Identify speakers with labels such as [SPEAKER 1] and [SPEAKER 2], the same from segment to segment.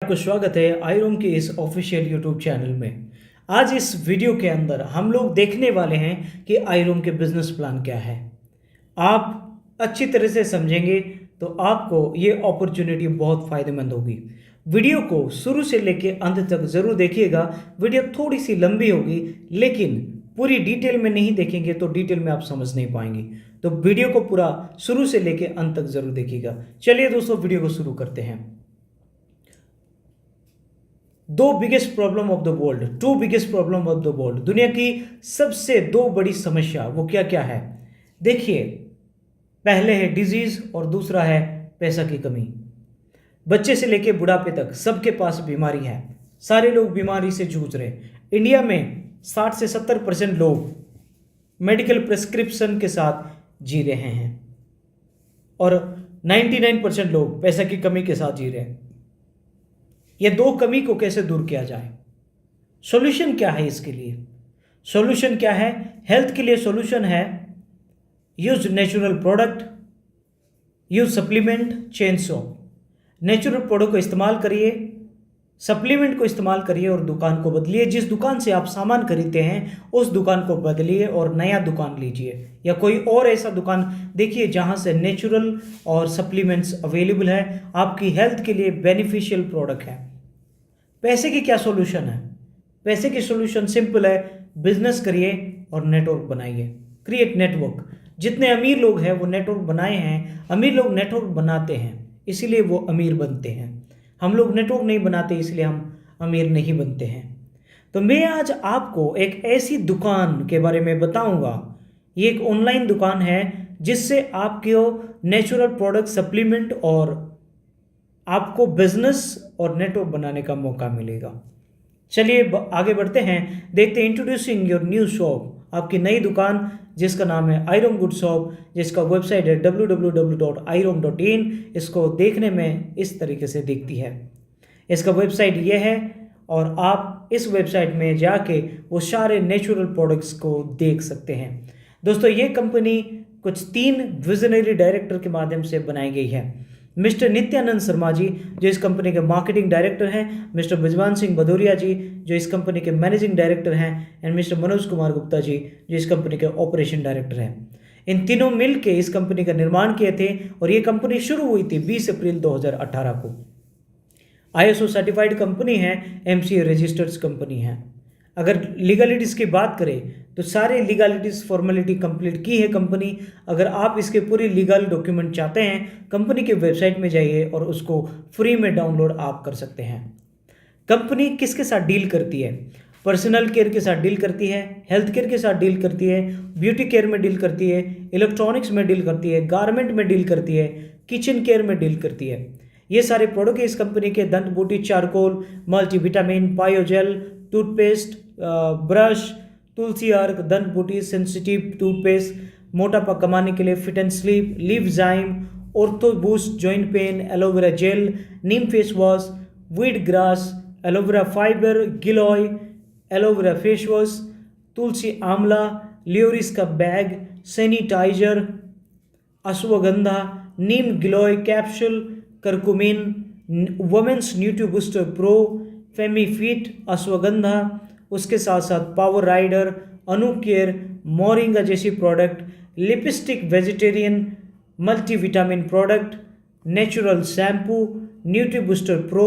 [SPEAKER 1] आपको स्वागत है आईरूम के इस ऑफिशियल यूट्यूब चैनल में। आज इस वीडियो के अंदर हम लोग देखने वाले हैं कि आईरूम के बिजनेस प्लान क्या है। आप अच्छी तरह से समझेंगे तो आपको ये अपॉर्चुनिटी बहुत फ़ायदेमंद होगी। वीडियो को शुरू से लेके अंत तक ज़रूर देखिएगा। वीडियो थोड़ी सी लंबी होगी, लेकिन पूरी डिटेल में नहीं देखेंगे तो डिटेल में आप समझ नहीं पाएंगे। तो वीडियो को पूरा शुरू से लेके अंत तक ज़रूर देखिएगा। चलिए दोस्तों, वीडियो को शुरू करते हैं। दो biggest problem of the world, two biggest problem of the world, दुनिया की सबसे दो बड़ी समस्या वो क्या क्या है? देखिए, पहले है डिजीज और दूसरा है पैसा की कमी। बच्चे से लेकर बुढ़ापे तक सबके पास बीमारी है। सारे लोग बीमारी से जूझ रहे हैं। इंडिया में 60 से 70% लोग मेडिकल प्रिस्क्रिप्शन के साथ जी रहे हैं और 99% लोग पैसा की कमी के साथ जी रहे हैं। ये दो कमी को कैसे दूर किया जाए? सॉल्यूशन क्या है इसके लिए? सॉल्यूशन क्या है? हेल्थ के लिए सॉल्यूशन है use natural product, use supplement, change shop. Natural product को इस्तेमाल करिए, सप्लीमेंट को इस्तेमाल करिए और दुकान को बदलिए। जिस दुकान से आप सामान खरीदते हैं उस दुकान को बदलिए और नया दुकान लीजिए, या कोई और ऐसा दुकान देखिए जहां से नेचुरल और सप्लीमेंट्स अवेलेबल है, आपकी हेल्थ के लिए बेनिफिशियल प्रोडक्ट है। पैसे की क्या सॉल्यूशन है? पैसे की सॉल्यूशन सिंपल है, बिजनेस करिए और नेटवर्क बनाइए। Create network. जितने अमीर लोग हैं वो नेटवर्क बनाए हैं। अमीर लोग नेटवर्क बनाते हैं इसीलिए वो अमीर बनते हैं। हम लोग नेटवर्क नहीं बनाते इसलिए हम अमीर नहीं बनते हैं। तो मैं आज आपको एक ऐसी दुकान के बारे में बताऊंगा। ये एक ऑनलाइन दुकान है जिससे आपको नेचुरल प्रोडक्ट, सप्लीमेंट और आपको बिजनेस और नेटवर्क बनाने का मौका मिलेगा। चलिए आगे बढ़ते हैं, देखते हैं। इंट्रोड्यूसिंग योर न्यू शॉप, आपकी नई दुकान जिसका नाम है आईरूम गुड शॉप, जिसका वेबसाइट है www.irom.in। इसको देखने में इस तरीके से दिखती है। इसका वेबसाइट ये है और आप इस वेबसाइट में जाके वो सारे नेचुरल प्रोडक्ट्स को देख सकते हैं। दोस्तों, ये कंपनी कुछ 3 विजनरी डायरेक्टर के माध्यम से बनाई गई है। मिस्टर नित्यानंद शर्मा जी जो इस कंपनी के मार्केटिंग डायरेक्टर हैं, मिस्टर ब्रिजवान सिंह भदौरिया जी जो इस कंपनी के मैनेजिंग डायरेक्टर हैं, एंड मिस्टर मनोज कुमार गुप्ता जी जो इस कंपनी के ऑपरेशन डायरेक्टर हैं। इन तीनों मिल के इस कंपनी का निर्माण किए थे और ये कंपनी शुरू हुई थी 20 अप्रैल 2018 को। ISO सर्टिफाइड कंपनी है, MCA रजिस्टर्ड कंपनी है। अगर लीगलिटीज की बात करें तो सारे लीगलिटीज फॉर्मेलिटी कंप्लीट की है कंपनी। अगर आप इसके पूरी लीगल डॉक्यूमेंट चाहते हैं, कंपनी के वेबसाइट में जाइए और उसको फ्री में डाउनलोड आप कर सकते हैं। कंपनी किसके साथ डील करती है? पर्सनल केयर के साथ डील करती है, हेल्थ केयर के साथ डील करती है, ब्यूटी केयर में डील करती है, इलेक्ट्रॉनिक्स में डील करती है, गारमेंट में डील करती है, किचन केयर में डील करती है। ये सारे प्रोडक्ट इस कंपनी के Dant Booti, charcoal, multivitamin, biogel, toothpaste, brush, Tulsi Ark, Dant Booti, sensitive toothpaste, मोटापा कमाने के लिए fit and sleep, Livzyme, ortho boost, joint pain, aloe vera gel, neem face wash, wheat grass, aloe vera fibre, giloy, aloe vera face wash, tulsi amla, लियोरिस का bag, sanitiser, ashwagandha, neem giloy capsule, curcumin, women's nutri booster pro, Femifit, ashwagandha, उसके साथ साथ power rider, Anu care, moringa जैसी product, lipstick, vegetarian, multivitamin product, natural shampoo, nutri booster pro,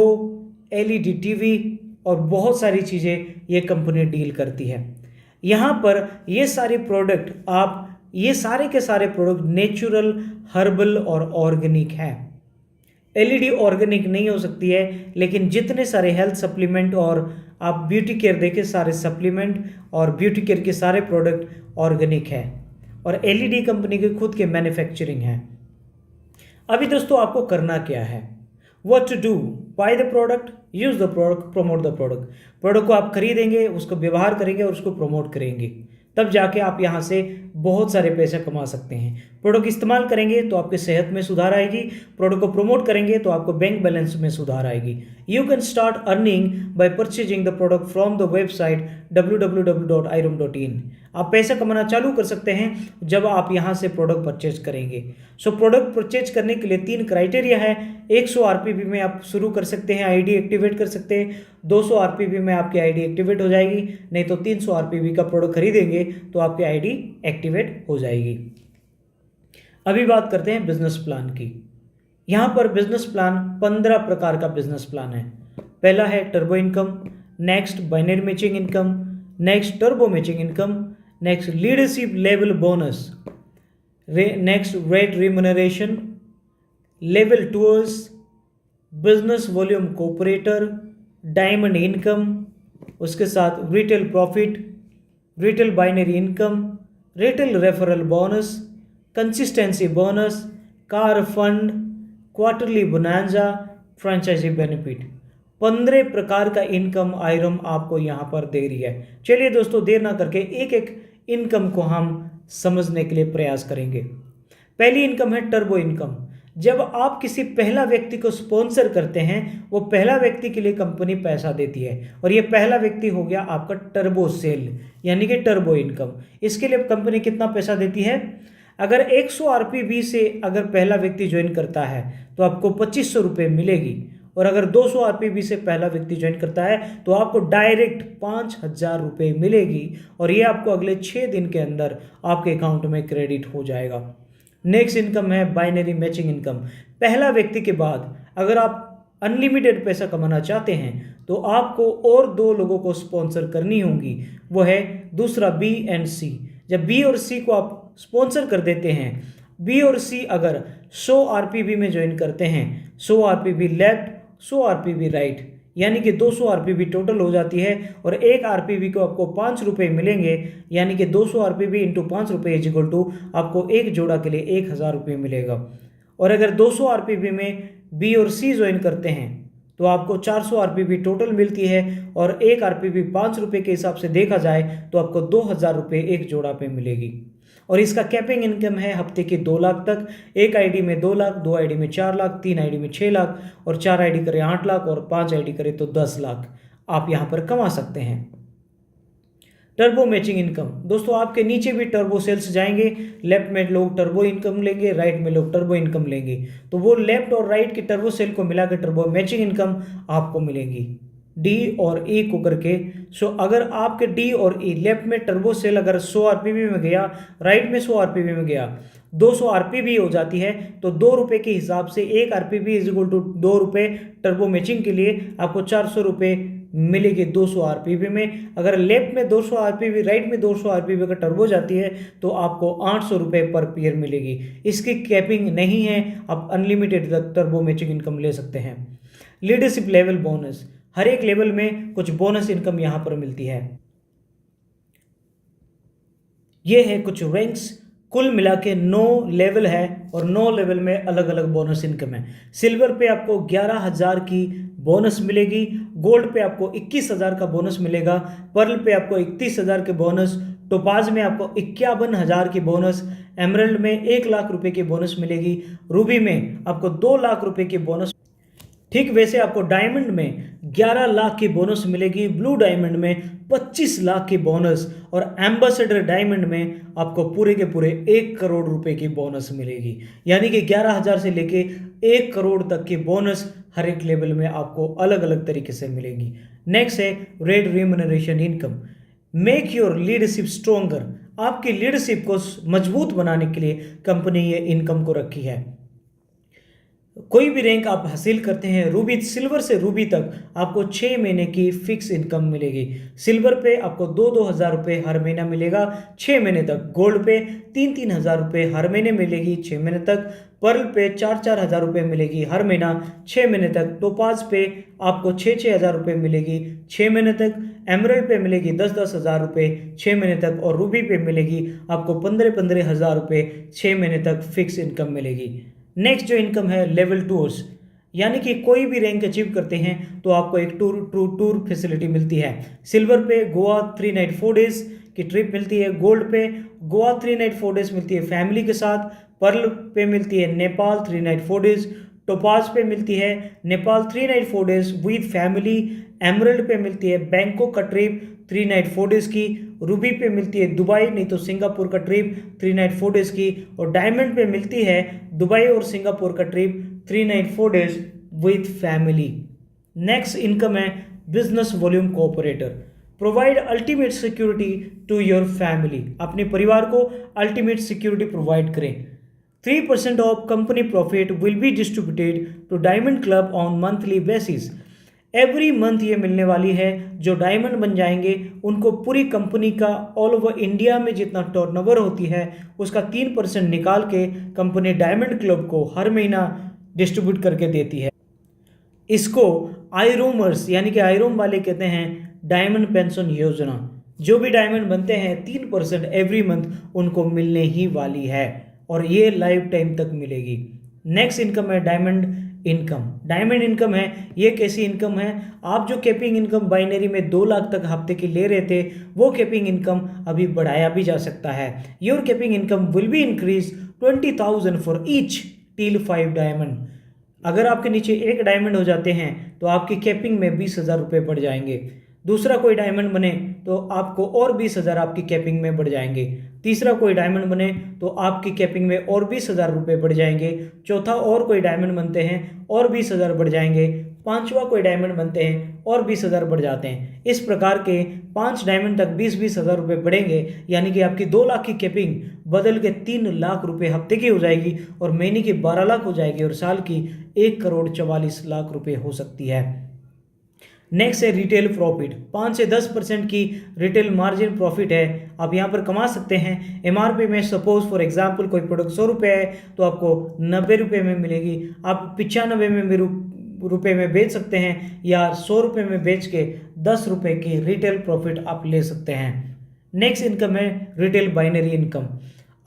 [SPEAKER 1] LED TV और बहुत सारी चीज़ें ये कंपनी डील करती है। यहाँ पर ये सारे प्रोडक्ट ये सारे के सारे प्रोडक्ट नेचुरल, हर्बल और ऑर्गेनिक हैं। LED ऑर्गेनिक नहीं हो सकती है, लेकिन जितने सारे हेल्थ सप्लीमेंट और आप ब्यूटी केयर देखें, सारे सप्लीमेंट और ब्यूटी केयर के सारे प्रोडक्ट ऑर्गेनिक है और LED कंपनी के खुद के मैन्युफैक्चरिंग है। अभी दोस्तों आपको करना क्या है? What to do? Buy the product, use the product, promote the product. Product को आप खरीदेंगे, उसको व्यवहार करेंगे और उसको प्रमोट करेंगे। तब जाके आप यहाँ से बहुत सारे पैसे कमा सकते हैं। प्रोडक्ट इस्तेमाल करेंगे तो आपकी सेहत में सुधार आएगी, प्रोडक्ट को प्रमोट करेंगे तो आपको बैंक बैलेंस में सुधार आएगी। You can start earning bye purchasing the product from the website www.irum.in। आप पैसा कमाना चालू कर सकते हैं जब आप यहाँ से प्रोडक्ट परचेज करेंगे। सो प्रोडक्ट परचेज करने के लिए 3 क्राइटेरिया है। 100 आरपीवी में आप शुरू कर सकते हैं, आईडी एक्टिवेट कर सकते हैं। 200 आरपीवी में आपकी आईडी एक्टिवेट हो जाएगी, नहीं तो 300 आरपीवी का प्रोडक्ट खरीदेंगे तो आपकी आईडी एक्टिवेट हो जाएगी। अभी बात करते हैं बिजनेस प्लान की। यहाँ पर बिजनेस प्लान 15 प्रकार का बिजनेस प्लान है। पहला है turbo income, next binary matching income, next turbo matching income, next leadership level bonus, next rate remuneration, level tours, business volume cooperator, diamond income, उसके साथ retail profit, retail binary income, retail referral bonus, consistency bonus, car fund, quarterly bonanza, franchisee benefit. 15 प्रकार का income आयरम आपको यहाँ पर दे रही है। चलिए दोस्तों, देर ना करके एक एक इनकम को हम समझने के लिए प्रयास करेंगे। पहली इनकम है टर्बो इनकम। जब आप किसी पहला व्यक्ति को स्पॉन्सर करते हैं, वो पहला व्यक्ति के लिए कंपनी पैसा देती है, और ये पहला व्यक्ति हो गया आपका टर्बो सेल, यानी कि टर्बो इनकम। इसके लिए कंपनी कितना पैसा देती है? अगर 100 आरपीवी से अगर पहला व्यक्ति ज्वाइन करता है तो आपको 2500 रुपये मिलेगी, और अगर 200 आरपीवी से पहला व्यक्ति ज्वाइन करता है तो आपको डायरेक्ट 5000 रुपये मिलेगी, और ये आपको अगले 6 दिन के अंदर आपके अकाउंट में क्रेडिट हो जाएगा। नेक्स्ट इनकम है बाइनरी मैचिंग इनकम। पहला व्यक्ति के बाद अगर आप अनलिमिटेड पैसा कमाना चाहते हैं तो आपको और 2 लोगों को स्पॉन्सर करनी होंगी, वो है दूसरा बी एंड सी। जब बी और सी को आप स्पॉन्सर कर देते हैं, बी और सी अगर 100 आरपीवी में ज्वाइन करते हैं, 100 आरपीवी लेफ्ट 100 आरपीवी राइट, यानी कि 200 आरपीवी टोटल हो जाती है, और एक आरपीवी को आपको 5 रुपये मिलेंगे, यानी कि 200 आरपीवी इंटू 5 रुपये इज इक्वल टू आपको एक जोड़ा के लिए 1000 रुपये मिलेगा। और अगर 200 आरपीवी में बी और सी ज्वाइन करते हैं तो आपको 400 आरपीवी टोटल मिलती है, और एक आरपीवी 5 रुपये के हिसाब से देखा जाए तो आपको 2000 रुपये एक जोड़ा पे मिलेगी। और इसका कैपिंग इनकम है हफ्ते के 2 लाख तक। एक आईडी में 2 लाख, 2 आईडी में 4 लाख, 3 आईडी में 6 लाख, और 4 आईडी करे 8 लाख, और 5 आईडी करे तो 10 लाख आप यहाँ पर कमा सकते हैं। टर्बो मैचिंग इनकम, दोस्तों आपके नीचे भी टर्बो सेल्स जाएंगे। लेफ्ट में लोग टर्बो इनकम लेंगे, राइट में लोग टर्बो इनकम लेंगे, तो वो लेफ्ट और राइट के टर्बो सेल को मिलाकर टर्बो मैचिंग इनकम आपको मिलेंगी, डी और ई को करके। सो अगर आपके डी और ई लेफ्ट में टर्बो सेल अगर 100 आरपीवी में गया, राइट में 100 आरपीवी में गया, 200 आरपीवी हो जाती है, तो 2 रुपये के हिसाब से एक आरपीवी इज इक्वल टू 2 रुपये। टर्बो मैचिंग के लिए आपको 400 रुपये मिलेगी 200 आरपीवी में। अगर लेफ्ट में 200 आरपीवी, राइट में 200 आरपीवी का टर्बो जाती है तो आपको 800 रुपये पर पेयर मिलेगी। इसकी कैपिंग नहीं है, आप अनलिमिटेड टर्बो मैचिंग इनकम ले सकते हैं। लीडरशिप लेवल बोनस, हर एक लेवल में कुछ बोनस इनकम यहां पर मिलती है। ये है कुछ रैंक्स, कुल मिला के 9 लेवल है, और 9 लेवल में अलग अलग बोनस इनकम है। सिल्वर पे आपको 11,000 की बोनस मिलेगी, गोल्ड पे आपको 21,000 का बोनस मिलेगा, पर्ल पे आपको 31,000 के बोनस, टोपाज में आपको 51,000 की बोनस, एमरल्ड में 1 लाख रुपए की बोनस मिलेगी, रूबी में आपको 2 लाख रुपए की बोनस। ठीक वैसे आपको डायमंड में 11 लाख की बोनस मिलेगी, ब्लू डायमंड में 25 लाख की बोनस, और एम्बेसडर डायमंड में आपको पूरे के पूरे 1 करोड़ रुपए की बोनस मिलेगी। यानी कि 11,000 से लेके 1 करोड़ तक की बोनस हर एक लेवल में आपको अलग अलग तरीके से मिलेगी। नेक्स्ट है rate remuneration income. Make your leadership stronger, आपकी लीडरशिप को मजबूत बनाने के लिए कंपनी ये इनकम को रखी है। कोई भी रैंक आप हासिल करते हैं, रूबी सिल्वर से रूबी तक आपको 6 महीने की फिक्स इनकम मिलेगी। सिल्वर पे आपको 2-2 हज़ार रुपये हर महीना मिलेगा 6 महीने तक, गोल्ड पे 3-3 हज़ार रुपये हर महीने मिलेगी 6 महीने तक, पर्ल पे 4-4 हज़ार रुपये मिलेगी हर महीना 6 महीने तक, टोपाज पे आपको 6-6 हज़ार रुपये मिलेगी 6 महीने तक, एमरल्ड पे मिलेगी 10-10 हज़ार रुपये 6 महीने तक, और रूबी पे मिलेगी आपको 15-15 हज़ार रुपये 6 महीने तक फिक्स इनकम मिलेगी। नेक्स्ट जो इनकम है लेवल टूर्स, यानी कि कोई भी रैंक अचीव करते हैं तो आपको एक टूर फैसिलिटी मिलती है। सिल्वर पे गोवा 3 नाइट 4 डेज की ट्रिप मिलती है। गोल्ड पे गोवा 3 नाइट 4 डेज मिलती है फैमिली के साथ। पर्ल पे मिलती है नेपाल 3 नाइट 4 डेज। टोपाज पे मिलती है Nepal 3 night 4 days with family. Emerald पे मिलती है बैंकॉक का ट्रिप 3 नाइट 4 डेज की। रूबी पे मिलती है दुबई नहीं तो सिंगापुर का ट्रिप 3 नाइट 4 डेज की। और डायमंड पे मिलती है दुबई और सिंगापुर का trip 3 night 4 days with family. Next income है business volume cooperator. Provide ultimate security to your family. अपने परिवार को अल्टीमेट सिक्योरिटी प्रोवाइड करें। 3% of company profit will be distributed to diamond club on monthly basis. Every month ये मिलने वाली है। जो डायमंड बन जाएंगे उनको पूरी कंपनी का ऑल ओवर इंडिया में जितना टर्नओवर होती है उसका 3% निकाल के कंपनी डायमंड क्लब को हर महीना डिस्ट्रीब्यूट करके देती है। इसको आईरोमर्स यानी कि आईरोम वाले कहते हैं डायमंड पेंशन योजना। जो भी डायमंड बनते हैं 3% एवरी मंथ उनको मिलने ही वाली है और ये लाइफ टाइम तक मिलेगी। नेक्स्ट इनकम है डायमंड इनकम। डायमंड इनकम है ये कैसी इनकम है? आप जो कैपिंग इनकम बाइनरी में 2 लाख तक हफ्ते की ले रहे थे वो कैपिंग इनकम अभी बढ़ाया भी जा सकता है। Your capping income will be increase 20,000 for each till 5 diamond. अगर आपके नीचे 1 डायमंड हो जाते हैं तो आपकी कैपिंग में 20,000 रुपये बढ़ जाएंगे। दूसरा कोई डायमंड बने तो आपको और 20,000 आपकी कैपिंग में बढ़ जाएंगे। तीसरा कोई डायमंड बने तो आपकी कैपिंग में और 20,000 रुपये बढ़ जाएंगे। चौथा और कोई डायमंड बनते हैं और 20,000 बढ़ जाएंगे। पांचवा कोई डायमंड बनते हैं और 20,000 बढ़ जाते हैं। इस प्रकार के 5 डायमंड तक 20,000 रुपये बढ़ेंगे यानी कि आपकी 2 लाख की कैपिंग बदल के 3 लाख रुपये हफ्ते की हो जाएगी और महीने की 12 लाख हो जाएगी और साल की 1,44,00,000 रुपये हो सकती है। नेक्स्ट है रिटेल प्रॉफिट। 5 से 10% की रिटेल मार्जिन प्रॉफिट है आप यहाँ पर कमा सकते हैं। एमआरपी में सपोज फॉर एग्जांपल कोई प्रोडक्ट 100 रुपये है तो आपको 90 रुपये में मिलेगी। आप 95 में रुपये में बेच सकते हैं या 100 रुपये में बेच के 10 रुपये की रिटेल प्रॉफिट आप ले सकते हैं। नेक्स्ट इनकम है रिटेल बाइनरी इनकम।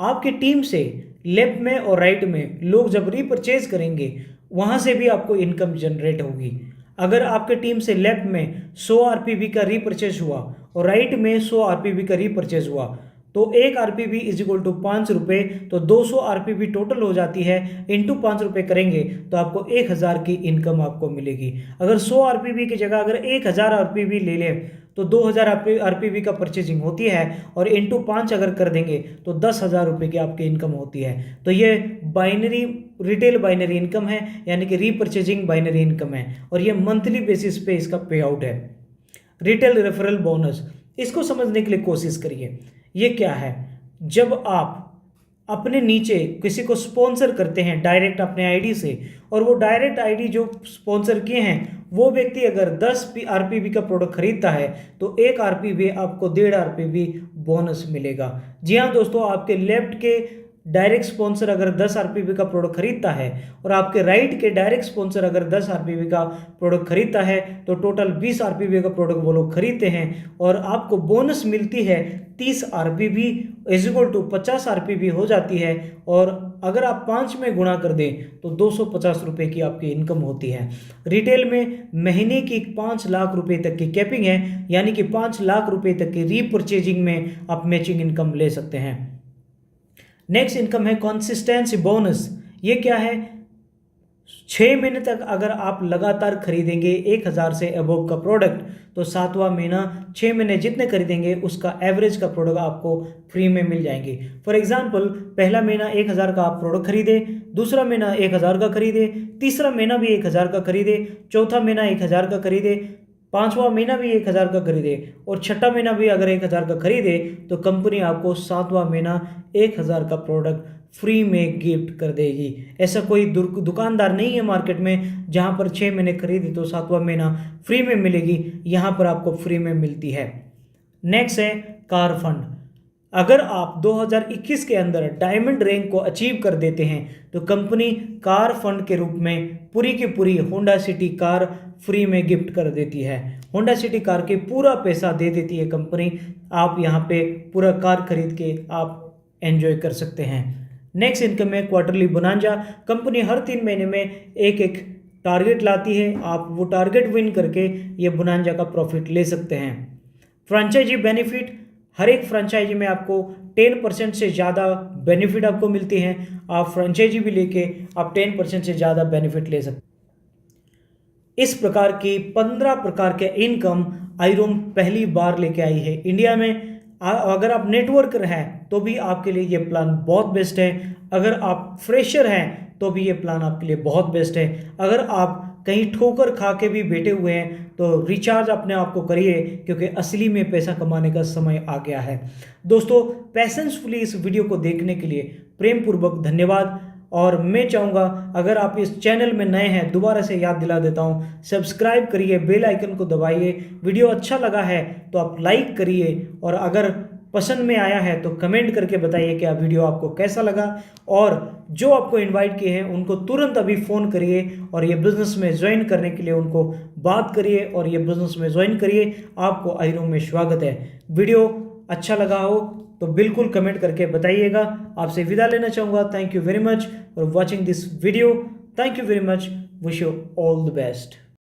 [SPEAKER 1] आपकी टीम से लेफ्ट में और राइट में लोग जब रीपरचेज करेंगे वहाँ से भी आपको इनकम जनरेट होगी। अगर आपके टीम से लेफ्ट में 100 आरपीवी का रीपरचेज हुआ और राइट में 100 आरपीवी का रीपरचेज हुआ तो 1 आरपीवी इज इक्वल टू 5 रुपये तो 200 आरपीवी टोटल हो जाती है। इंटू 5 रुपये करेंगे तो आपको 1,000 की इनकम आपको मिलेगी। अगर 100 आरपीवी की जगह अगर 1,000 आरपीवी ले लें तो 2,000 आरपीवी का परचेजिंग होती है और इंटू 5 अगर कर देंगे तो 10,000 रुपये की आपकी इनकम होती है। तो ये बाइनरी रिटेल बाइनरी इनकम है यानी कि रीपरचेजिंग बाइनरी इनकम है और ये मंथली बेसिस पे इसका पे आउट है। रिटेल रेफरल बोनस, इसको समझने के लिए कोशिश करिए। ये क्या है? जब आप अपने नीचे किसी को स्पॉन्सर करते हैं डायरेक्ट अपने आईडी से और वो डायरेक्ट आईडी जो स्पॉन्सर किए हैं वो व्यक्ति अगर 10 आरपीवी का प्रोडक्ट खरीदता है तो 1 आरपीवी आपको 1.5 आरपीवी बोनस मिलेगा। जी हाँ दोस्तों, आपके लेफ्ट के डायरेक्ट स्पॉन्सर अगर 10 आरपीवी का प्रोडक्ट खरीदता है और आपके राइट के डायरेक्ट स्पॉन्सर अगर 10 आरपीवी का प्रोडक्ट खरीदता है तो टोटल 20 आरपीवी का प्रोडक्ट वो लोग खरीदते हैं और आपको बोनस मिलती है 30 आरपीवी इज इक्वल टू 50 आरपीवी हो जाती है। और अगर आप 5 में गुणा कर दें तो 250 रुपये की आपकी इनकम होती है। रिटेल में महीने की 5 लाख रुपए तक की कैपिंग है यानी कि 5 लाख रुपए तक की रीपरचेजिंग में आप मैचिंग इनकम ले सकते हैं। नेक्स्ट इनकम है कंसिस्टेंसी बोनस। ये क्या है? 6 महीने तक अगर आप लगातार खरीदेंगे 1,000 से अबव का प्रोडक्ट तो 7वां महीना 6 महीने जितने खरीदेंगे उसका एवरेज का प्रोडक्ट आपको फ्री में मिल जाएंगे। फॉर एग्जांपल पहला महीना 1,000 का आप प्रोडक्ट खरीदे, दूसरा महीना 1,000 का खरीदे, तीसरा महीना भी 1,000 का खरीदे, चौथा महीना 1,000 का खरीदे, 5वां महीना भी 1,000 का खरीदे और छठा महीना भी अगर 1,000 का खरीदे तो कंपनी आपको 7वां महीना 1,000 का प्रोडक्ट फ्री में गिफ्ट कर देगी। ऐसा कोई दुकानदार नहीं है मार्केट में जहां पर 6 महीने खरीदे तो 7वां महीना फ्री में मिलेगी, यहाँ पर आपको फ्री में मिलती है। नेक्स्ट है कार फंड। अगर आप 2021 के अंदर डायमंड रैंक को अचीव कर देते हैं तो कंपनी कार फंड के रूप में पूरी की पूरी होंडा सिटी कार फ्री में गिफ्ट कर देती है। होंडा सिटी कार के पूरा पैसा दे देती है कंपनी। आप यहाँ पे पूरा कार खरीद के आप एंजॉय कर सकते हैं। नेक्स्ट इनकम है क्वार्टरली बोनांजा। कंपनी हर 3 महीने में एक टारगेट लाती है, आप वो टारगेट विन करके ये बोनांजा का प्रॉफिट ले सकते हैं। फ्रेंचाइजी बेनिफिट, हर एक फ्रेंचाइजी में आपको 10% से ज़्यादा बेनिफिट आपको मिलते हैं। आप फ्रेंचाइजी भी लेके आप 10% से ज़्यादा बेनिफिट ले सकते हैं। इस प्रकार की 15 प्रकार के इनकम आईरूम पहली बार लेके आई है इंडिया में। अगर आप नेटवर्कर हैं तो भी आपके लिए ये प्लान बहुत बेस्ट है। अगर आप फ्रेशर हैं तो भी ये प्लान आपके लिए बहुत बेस्ट है। अगर आप कहीं ठोकर खा के भी बैठे हुए हैं तो रिचार्ज अपने आप को करिए, क्योंकि असली में पैसा कमाने का समय आ गया है। दोस्तों, पैसेंसफुली इस वीडियो को देखने के लिए प्रेम पूर्वक धन्यवाद। और मैं चाहूँगा, अगर आप इस चैनल में नए हैं, दोबारा से याद दिला देता हूँ, सब्सक्राइब करिए, बेल आइकन को दबाइए। वीडियो अच्छा लगा है तो आप लाइक करिए, और अगर पसंद में आया है तो कमेंट करके बताइए कि वीडियो आपको कैसा लगा। और जो आपको इनवाइट किए हैं उनको तुरंत अभी फ़ोन करिए और ये बिज़नेस में ज्वाइन करने के लिए उनको बात करिए और ये बिज़नेस में ज्वाइन करिए। आपको आईरूम में स्वागत है। वीडियो अच्छा लगा हो तो बिल्कुल कमेंट करके बताइएगा। आपसे विदा लेना चाहूँगा। Thank you very much for watching this video. Thank you very much. Wish you all the best.